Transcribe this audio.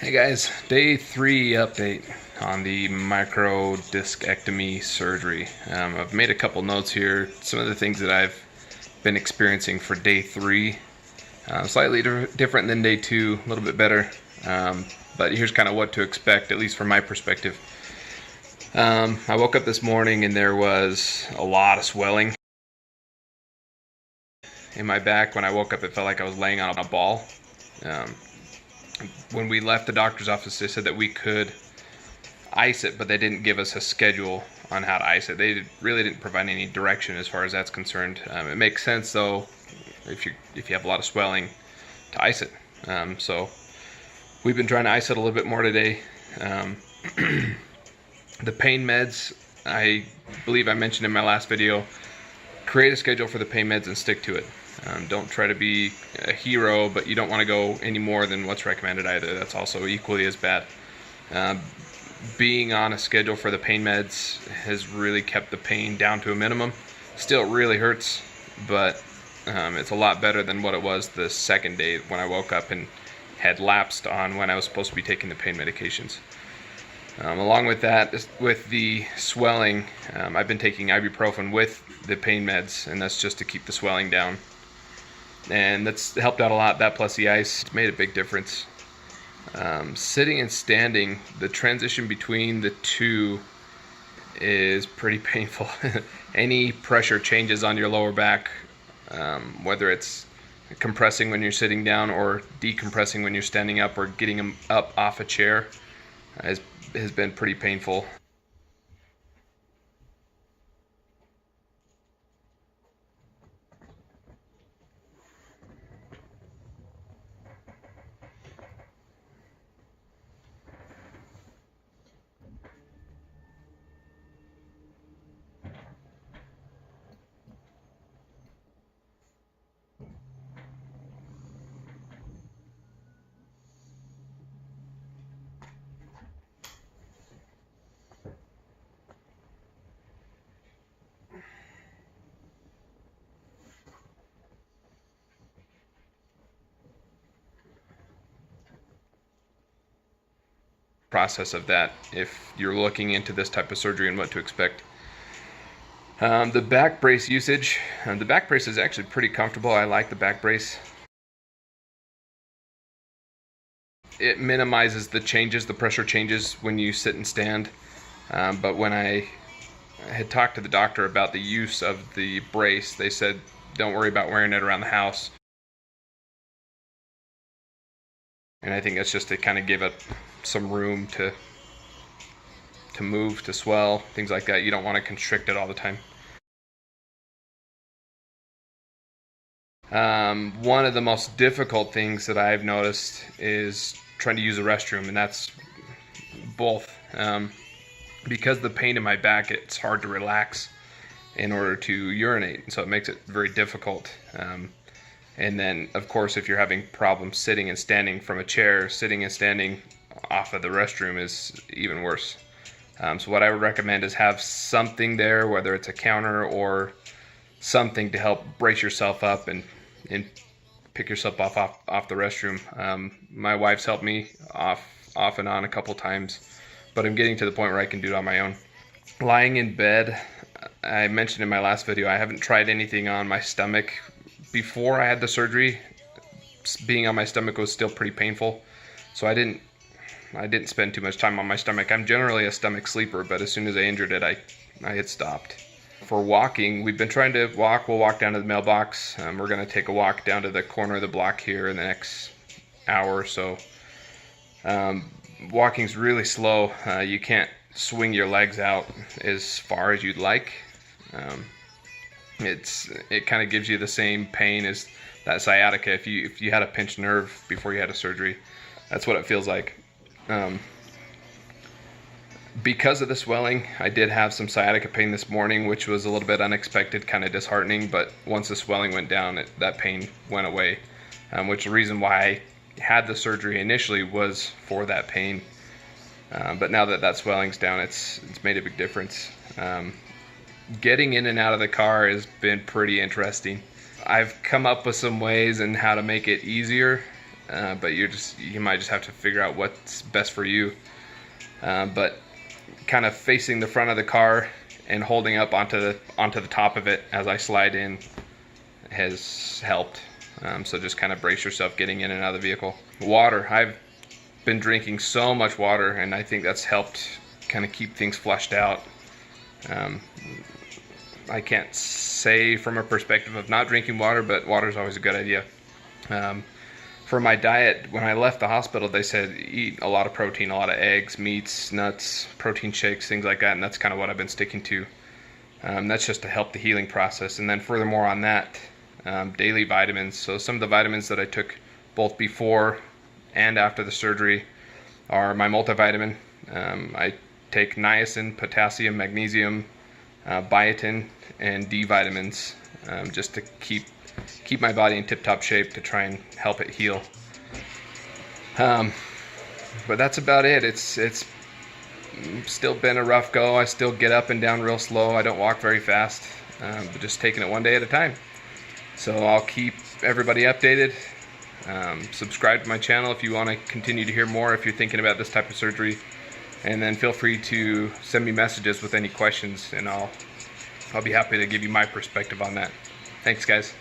Hey guys, day 3 update on the MicroDiscectomy surgery. I've made a couple notes here, some of the things that I've been experiencing for day 3. Slightly different than day 2, a little bit better, but here's kind of what to expect, at least from my perspective. I woke up this morning and there was a lot of swelling in my back. When I woke up, it felt like I was laying on a ball. When we left the doctor's office, they said that we could ice it, but they didn't give us a schedule on how to ice it. They really didn't provide any direction as far as that's concerned. It makes sense though, if you have a lot of swelling, to ice it. So we've been trying to ice it a little bit more today. The pain meds, I believe I mentioned in my last video, create a schedule for the pain meds and stick to it. Don't try to be a hero, but you don't want to go any more than what's recommended either. That's also equally as bad. Being on a schedule for the pain meds has really kept the pain down to a minimum. Still, it really hurts, but it's a lot better than what it was the second day when I woke up and had lapsed on when I was supposed to be taking the pain medications. Along with that, with the swelling, I've been taking ibuprofen with the pain meds, and that's just to keep the swelling down. And that's helped out a lot. That plus the ice, it's made a big difference. Sitting and standing, the transition between the two is pretty painful. Any pressure changes on your lower back, whether it's compressing when you're sitting down or decompressing when you're standing up or getting them up off a chair, has been pretty painful. Process of that if you're looking into this type of surgery and what to expect. The back brace usage, the back brace is actually pretty comfortable. I like the back brace. It minimizes the changes, the pressure changes when you sit and stand, but when I had talked to the doctor about the use of the brace, they said don't worry about wearing it around the house. And I think that's just to kind of give it some room to move, to swell, things like that. You don't want to constrict it all the time. One of the most difficult things that I've noticed is trying to use a restroom, and that's both. Because of the pain in my back, it's hard to relax in order to urinate, so it makes it very difficult. And then, of course, if you're having problems sitting and standing from a chair, sitting and standing off of the restroom is even worse. So what I would recommend is have something there, whether it's a counter or something to help brace yourself up and pick yourself off the restroom. My wife's helped me off and on a couple times, but I'm getting to the point where I can do it on my own. Lying in bed, I mentioned in my last video, I haven't tried anything on my stomach. Before I had the surgery, being on my stomach was still pretty painful, so I didn't spend too much time on my stomach. I'm generally a stomach sleeper, but as soon as I injured it, I had stopped. For walking, we've been trying to walk. We'll walk down to the mailbox. We're going to take a walk down to the corner of the block here in the next hour or so. Walking's really slow. You can't swing your legs out as far as you'd like. It kind of gives you the same pain as that sciatica. If you had a pinched nerve before you had a surgery, that's what it feels like. Because of the swelling, I did have some sciatica pain this morning, which was a little bit unexpected, kind of disheartening, but once the swelling went down, that pain went away, which the reason why I had the surgery initially was for that pain. But now that swelling's down, it's made a big difference. Getting in and out of the car has been pretty interesting. I've come up with some ways on how to make it easier. but you might just have to figure out what's best for you. But kind of facing the front of the car and holding up onto the top of it as I slide in has helped. So just kind of brace yourself getting in and out of the vehicle. Water. I've been drinking so much water, and I think that's helped kind of keep things flushed out. I can't say from a perspective of not drinking water, but water is always a good idea. For my diet, when I left the hospital, they said eat a lot of protein, a lot of eggs, meats, nuts, protein shakes, things like that, and that's kind of what I've been sticking to. That's just to help the healing process. And then furthermore on that, daily vitamins. So some of the vitamins that I took both before and after the surgery are my multivitamin. I take niacin, potassium, magnesium, biotin, and D vitamins, just to keep my body in tip-top shape to try and help it heal. But that's about it. It's still been a rough go. I still get up and down real slow. I don't walk very fast, but just taking it one day at a time. So I'll keep everybody updated. Subscribe to my channel if you want to continue to hear more, if you're thinking about this type of surgery. And then feel free to send me messages with any questions, and I'll be happy to give you my perspective on that. Thanks, guys.